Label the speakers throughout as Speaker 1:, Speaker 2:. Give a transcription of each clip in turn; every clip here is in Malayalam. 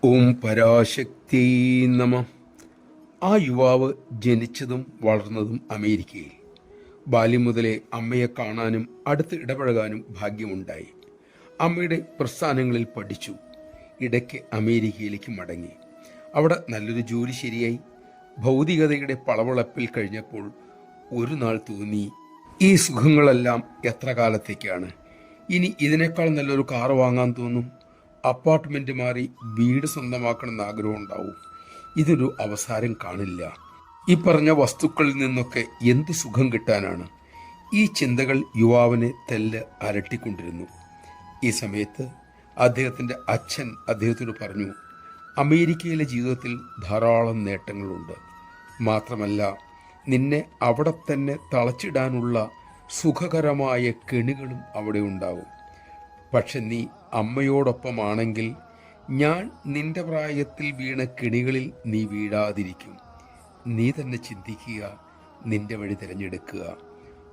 Speaker 1: ഓം പരാശക്തി നമ. ആ യുവാവ് ജനിച്ചതും വളർന്നതും അമേരിക്കയിൽ. ബാല്യം മുതലേ അമ്മയെ കാണാനും അടുത്ത് ഇടപഴകാനും ഭാഗ്യമുണ്ടായി. അമ്മയുടെ പ്രസ്ഥാനങ്ങളിൽ പഠിച്ചു. ഇടയ്ക്ക് അമേരിക്കയിലേക്ക് മടങ്ങി. അവിടെ നല്ലൊരു ജോലി ശരിയായി. ഭൗതികതയുടെ പളവളപ്പിൽ കഴിഞ്ഞപ്പോൾ ഒരു നാൾ തോന്നി, ഈ സുഖങ്ങളെല്ലാം എത്ര കാലത്തേക്കാണ്? ഇനി ഇതിനേക്കാൾ നല്ലൊരു കാറ് വാങ്ങാൻ തോന്നും. അപ്പാർട്ട്മെന്റ് മാറി വീട് സ്വന്തമാക്കണമെന്ന് ആഗ്രഹം ഉണ്ടാവും. ഇതൊരു അവസാനം കാണില്ല. ഈ പറഞ്ഞ വസ്തുക്കളിൽ നിന്നൊക്കെ എന്ത് സുഖം കിട്ടാനാണ്? ഈ ചിന്തകൾ യുവാവിനെ തെല്ല് അലട്ടിക്കൊണ്ടിരുന്നു. ഈ സമയത്ത് അദ്ദേഹത്തിൻ്റെ അച്ഛൻ അദ്ദേഹത്തോട് പറഞ്ഞു, അമേരിക്കയിലെ ജീവിതത്തിൽ ധാരാളം നേട്ടങ്ങളുണ്ട്. മാത്രമല്ല, നിന്നെ അവിടെ തന്നെ തളച്ചിടാനുള്ള സുഖകരമായ കെണികളും അവിടെ ഉണ്ടാവും. പക്ഷെ നീ അമ്മയോടൊപ്പമാണെങ്കിൽ ഞാൻ നിന്റെ പ്രായത്തിൽ വീണ കെണികളിൽ നീ വീഴാതിരിക്കും. നീ തന്നെ ചിന്തിക്കുക, നിന്റെ വഴി തിരഞ്ഞെടുക്കുക,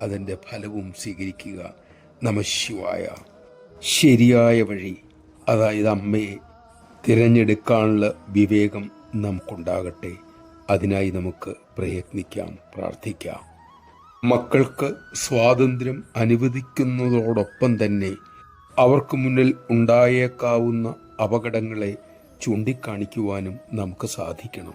Speaker 1: അതിൻ്റെ ഫലവും സ്വീകരിക്കുക. നമഃശിവായ. ശരിയായ വഴി, അതായത് അമ്മയെ തിരഞ്ഞെടുക്കാനുള്ള വിവേകം നമുക്കുണ്ടാകട്ടെ. അതിനായി നമുക്ക് പ്രയത്നിക്കാം, പ്രാർത്ഥിക്കാം. മക്കൾക്ക് സ്വാതന്ത്ര്യം അനുവദിക്കുന്നതോടൊപ്പം തന്നെ അവർക്ക് മുന്നിൽ ഉണ്ടായേക്കാവുന്ന അപകടങ്ങളെ ചൂണ്ടിക്കാണിക്കുവാനും നമുക്ക് സാധിക്കണം.